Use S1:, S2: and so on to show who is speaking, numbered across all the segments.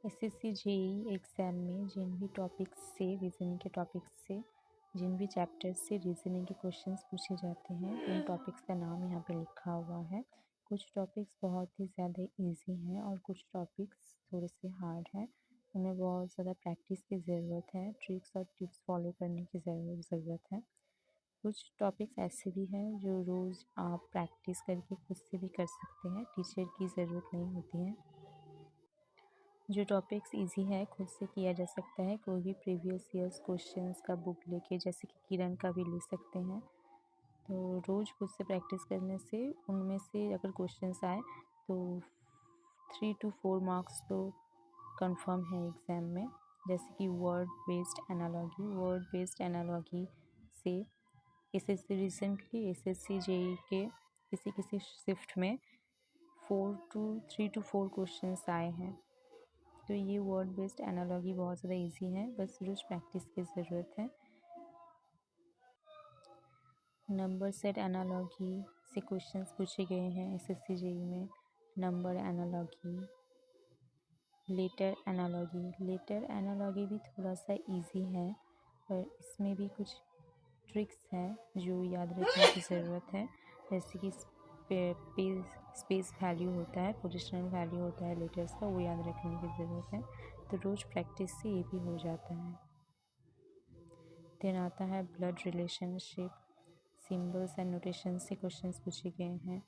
S1: SSC JEE exam में जिन भी topics से रीजनिंग के टॉपिक्स से जिन भी चैप्टर्स से रीजनिंग के क्वेश्चंस पूछे जाते हैं उन टॉपिक्स का नाम यहाँ पे लिखा हुआ है। कुछ टॉपिक्स बहुत ही ज़्यादा इजी हैं और कुछ टॉपिक्स थोड़े से हार्ड हैं। उन्हें बहुत ज़्यादा प्रैक्टिस की ज़रूरत है, ट्रिक्स और टिप्स फॉलो करने की ज़रूरत है। कुछ टॉपिक्स ऐसे भी हैं जो रोज़ आप प्रैक्टिस करके खुद से भी कर सकते हैं, टीचर की ज़रूरत नहीं होती है। जो टॉपिक्स इजी है खुद से किया जा सकता है। कोई भी प्रीवियस ईयर्स क्वेश्चंस का बुक लेके, जैसे कि किरण का भी ले सकते हैं। तो रोज़ खुद से प्रैक्टिस करने से उनमें से अगर क्वेश्चंस आए तो 3 to 4 मार्क्स तो कंफर्म है एग्ज़ाम में। जैसे कि वर्ड बेस्ड एनालॉगी से एसएससी रिसेंटली एसएससी जेईई के किसी किसी शिफ्ट में 3 to 4 क्वेश्चंस आए हैं। तो ये वर्ड बेस्ड एनालॉगी बहुत ज़्यादा इजी है, बस रोज़ प्रैक्टिस की ज़रूरत है। नंबर सेट एनालॉगी से क्वेश्चंस पूछे गए हैं एसएससी जेईई में। नंबर एनालॉगी, लेटर एनालॉगी भी थोड़ा सा इजी है, पर इसमें भी कुछ ट्रिक्स हैं जो याद रखने की ज़रूरत है। जैसे कि स्पेस वैल्यू होता है, पोजिशनल वैल्यू होता है लेटर्स का, वो याद रखने की ज़रूरत है। तो रोज़ प्रैक्टिस से ये भी हो जाता है। देन आता है blood relationship, symbols and notation से क्वेश्चंस पूछे गए हैं।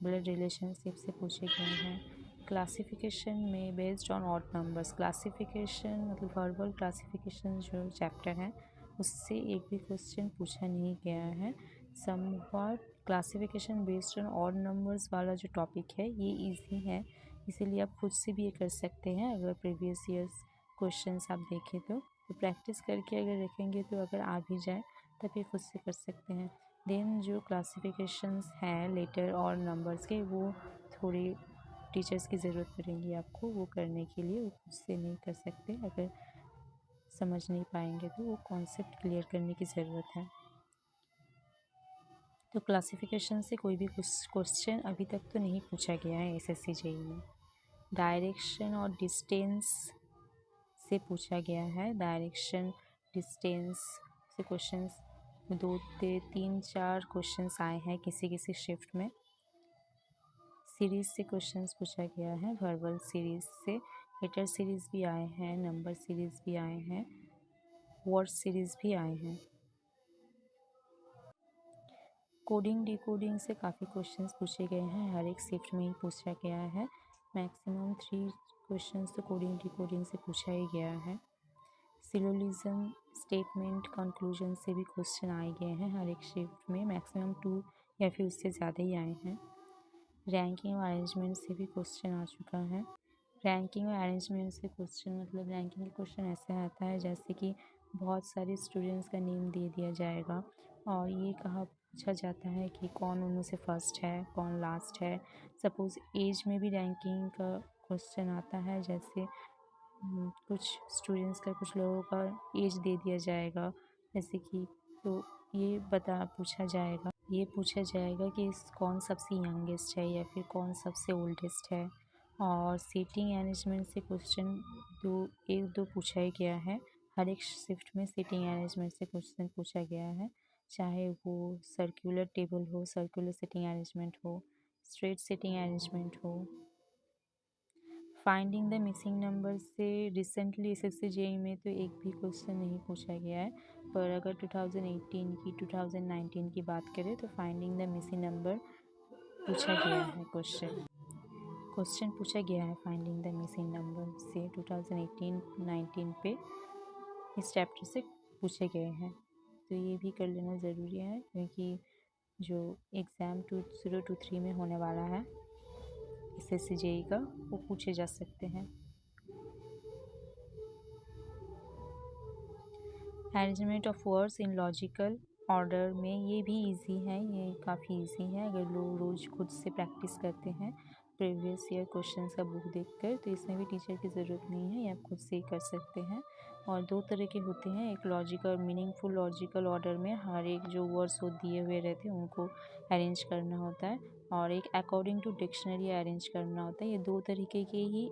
S1: ब्लड रिलेशनशिप से पूछे गए हैं। क्लासिफिकेशन में based on odd numbers, classification मतलब वर्बल क्लासिफिकेशन जो चैप्टर है उससे एक भी क्वेश्चन पूछा नहीं गया है। Somewhat classification based on odd numbers वाला जो टॉपिक है ये इजी है, इसीलिए आप खुद से भी ये कर सकते हैं। अगर प्रीवियस ईयर्स क्वेश्चंस आप देखें तो प्रैक्टिस करके अगर रखेंगे तो अगर आ भी जाए तब ये खुद से कर सकते हैं। देन जो क्लासिफिकेशंस हैं लेटर और नंबर्स के, वो थोड़ी टीचर्स की ज़रूरत पड़ेगी आपको वो करने के लिए, वो खुद से नहीं कर सकते। अगर समझ नहीं पाएंगे तो वो कॉन्सेप्ट क्लियर करने की ज़रूरत है। तो क्लासिफिकेशन से कोई भी क्वेश्चन अभी तक तो नहीं पूछा गया है एसएससी जेईई में। डायरेक्शन और डिस्टेंस से पूछा गया है। डायरेक्शन डिस्टेंस से क्वेश्चंस 2 3 4 क्वेश्चंस आए हैं किसी किसी शिफ्ट में। सीरीज़ से क्वेश्चंस पूछा गया है, वर्बल सीरीज़ से। लेटर सीरीज़ भी आए हैं, नंबर सीरीज़ भी आए हैं, वर्ड सीरीज़ भी आए हैं। कोडिंग डिकोडिंग से काफ़ी क्वेश्चंस पूछे गए हैं, हर एक शिफ्ट में ही पूछा गया है। मैक्सिमम 3 क्वेश्चंस तो कोडिंग डिकोडिंग से पूछा ही गया है। सिलोलिज्म, स्टेटमेंट, कंक्लूजन से भी क्वेश्चन आए गए हैं हर एक शिफ्ट में, मैक्सिमम 2 या फिर उससे ज़्यादा ही आए हैं। रैंकिंग और अरेंजमेंट से भी क्वेश्चन आ चुका है। रैंकिंग और अरेंजमेंट से क्वेश्चन मतलब रैंकिंग के क्वेश्चन ऐसे आता है जैसे कि बहुत सारे स्टूडेंट्स का नेम दे दिया जाएगा और ये कहा पूछा जाता है कि कौन उनमें से फर्स्ट है, कौन लास्ट है। सपोज़ एज में भी रैंकिंग का क्वेश्चन आता है, जैसे कुछ स्टूडेंट्स का, कुछ लोगों का एज दे दिया जाएगा जैसे कि, तो ये पूछा जाएगा कि कौन सबसे यंगेस्ट है या फिर कौन सबसे ओल्डेस्ट है। और सीटिंग अरेंजमेंट से क्वेश्चन एक दो पूछा ही गया है। हर एक शिफ्ट में सीटिंग अरेंजमेंट से क्वेश्चन पूछा गया है, चाहे वो सर्कुलर टेबल हो, सर्कुलर सीटिंग अरेंजमेंट हो, स्ट्रेट सीटिंग अरेंजमेंट हो। फाइंडिंग द मिसिंग नंबर से रिसेंटली एसएससी जेईई में तो एक भी क्वेश्चन नहीं पूछा गया है, पर अगर 2018 की 2019 की बात करें तो फाइंडिंग द मिसिंग नंबर पूछा गया है। क्वेश्चन पूछा गया है फाइंडिंग द मिसिंग नंबर से 2018-19 पे इस चैप्टर से पूछे गए हैं। तो ये भी कर लेना ज़रूरी है क्योंकि जो एग्ज़ाम 2023 में होने वाला है एसएससी जेईई का, वो पूछे जा सकते हैं। Arrangement of words in logical order में ये भी इजी है, ये काफ़ी इजी है अगर लोग रोज़ खुद से प्रैक्टिस करते हैं प्रीवियस ईयर क्वेश्चंस का बुक देखकर, तो इसमें भी टीचर की ज़रूरत नहीं है, ये आप खुद से ही कर सकते हैं। और 2 तरह के होते हैं, एक लॉजिकल मीनिंगफुल लॉजिकल ऑर्डर में हर एक जो वर्ड्स वो दिए हुए रहते हैं उनको अरेंज करना होता है, और एक अकॉर्डिंग टू डिक्शनरी अरेंज करना होता है। ये 2 तरीके के ही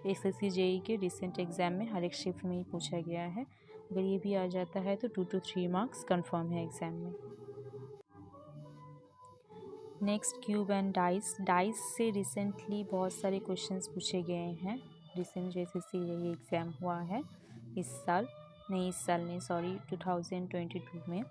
S1: एसएससी जेई के रिसेंट एग्ज़ाम में हर एक शिफ्ट में ही पूछा गया है। अगर ये भी आ जाता है तो 2 to 3 मार्क्स कंफर्म है एग्ज़ाम में। Next cube and dice. Dice से रिसेंटली बहुत सारे क्वेश्चंस पूछे गए हैं। रिसेंट जो एसएससी जेई एग्ज़ाम हुआ है इस साल नहीं, सॉरी 2022 में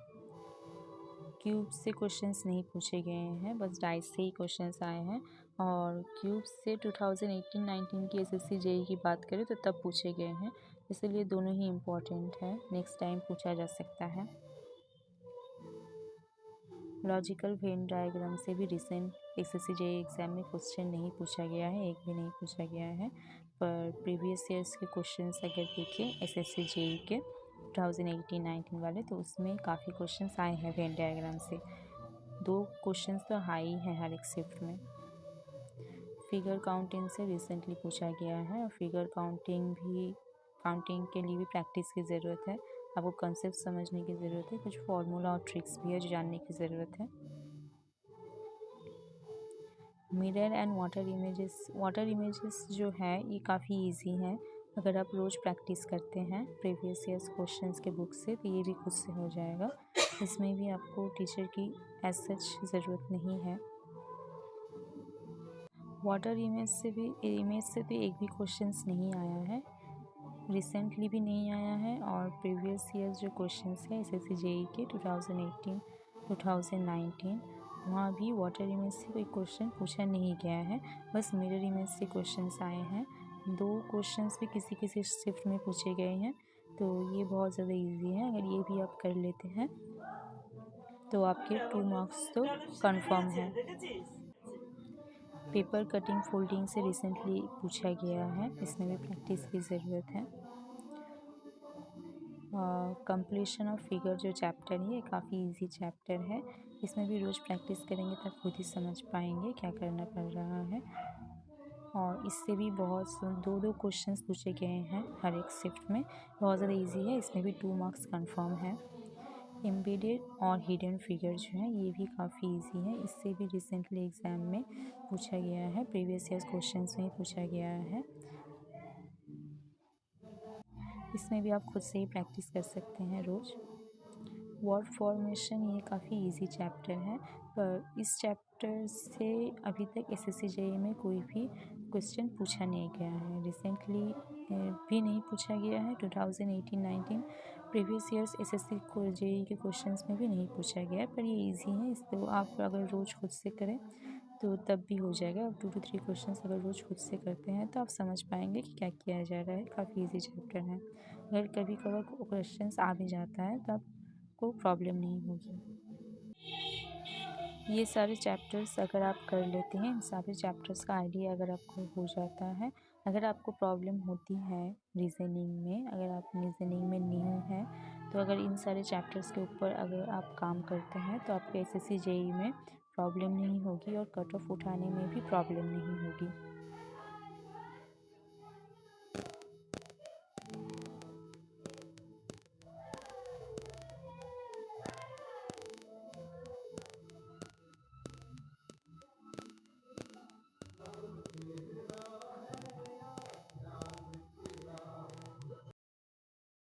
S1: क्यूब से क्वेश्चंस नहीं पूछे गए हैं, बस डाइस से ही क्वेश्चंस आए हैं। और क्यूब से 2018-19 की एसएससी जेई की बात करें तो तब पूछे गए हैं, इसलिए दोनों ही इम्पोर्टेंट है, नेक्स्ट टाइम पूछा जा सकता है। लॉजिकल वेन डायग्राम से भी रिसेंट एसएससी जेई एग्ज़ाम में क्वेश्चन नहीं पूछा गया है, एक भी नहीं पूछा गया है। पर प्रीवियस ईयर्स के क्वेश्चंस अगर देखें एसएससी जेई के 2018-19 वाले, तो उसमें काफ़ी क्वेश्चंस आए हैं वेन डायग्राम से। 2 क्वेश्चंस तो हाई हैं हर एक शिफ्ट में। फिगर काउंटिंग से रिसेंटली पूछा गया है, और फिगर काउंटिंग के लिए भी प्रैक्टिस की ज़रूरत है। आपको कंसेप्ट समझने की ज़रूरत है, कुछ फार्मूला और ट्रिक्स भी है जो जानने की ज़रूरत है। मिरर एंड वाटर इमेजेस जो है ये काफ़ी इजी है, अगर आप रोज़ प्रैक्टिस करते हैं प्रीवियस ईयर्स क्वेश्चंस के बुक से, तो ये भी खुद से हो जाएगा। इसमें भी आपको टीचर की एज सच ज़रूरत नहीं है। वाटर इमेज से तो एक भी क्वेश्चंस नहीं आया है, रिसेंटली भी नहीं आया है। और प्रीवियस ईयर्स जो क्वेश्चंस है एसएससी जेई के 2018 2019, वहाँ भी वाटर इमेज से कोई क्वेश्चन पूछा नहीं गया है, बस मिरर इमेज से क्वेश्चंस आए हैं। 2 क्वेश्चंस भी किसी किसी शिफ्ट में पूछे गए हैं, तो ये बहुत ज़्यादा इजी है। अगर ये भी आप कर लेते हैं तो आपके 2 मार्क्स तो कंफर्म है। पेपर कटिंग फोल्डिंग से रिसेंटली पूछा गया है, इसमें भी प्रैक्टिस की ज़रूरत है। कंप्लीशन ऑफ फिगर जो चैप्टर है ये काफ़ी इजी चैप्टर है, इसमें भी रोज़ प्रैक्टिस करेंगे तब खुद ही समझ पाएंगे क्या करना पड़ रहा है। और इससे भी बहुत 2 क्वेश्चंस पूछे गए हैं हर एक शिफ्ट में, बहुत ज़्यादा इजी है, इसमें भी 2 मार्क्स कंफर्म है। एम्बेडेड और हिडन फिगर जो है ये भी काफ़ी इजी है, इससे भी रिसेंटली एग्ज़ाम में पूछा गया है, प्रीवियस ईयर क्वेश्चंस में पूछा गया है। इसमें भी आप खुद से ही प्रैक्टिस कर सकते हैं रोज़। वर्ड फॉर्मेशन ये काफ़ी इजी चैप्टर है, पर इस चैप्टर से अभी तक एसएससी जेई में कोई भी क्वेश्चन पूछा नहीं गया है, रिसेंटली भी नहीं पूछा गया है। 2018-19 प्रीवियस ईयर्स एसएससी जेई के क्वेश्चंस में भी नहीं पूछा गया है, पर ये इजी है, इसको आप अगर रोज़ खुद से करें तो तब भी हो जाएगा। आप 2 to 3 क्वेश्चंस अगर रोज़ खुद से करते हैं तो आप समझ पाएंगे कि क्या किया जा रहा है, काफ़ी इजी चैप्टर है। अगर कभी कभार क्वेश्चंस आ भी जाता है तो आपको प्रॉब्लम नहीं होगी। ये सारे चैप्टर्स अगर आप कर लेते हैं, इन सारे चैप्टर्स का आइडिया अगर आपको हो जाता है, अगर आपको प्रॉब्लम होती है रीजनिंग में, अगर आप रीजनिंग में न्यू हैं, तो अगर इन सारे चैप्टर्स के ऊपर अगर आप काम करते हैं तो आपको एसएससी जेई में प्रॉब्लम नहीं होगी और कट ऑफ उठाने में भी प्रॉब्लम नहीं होगी।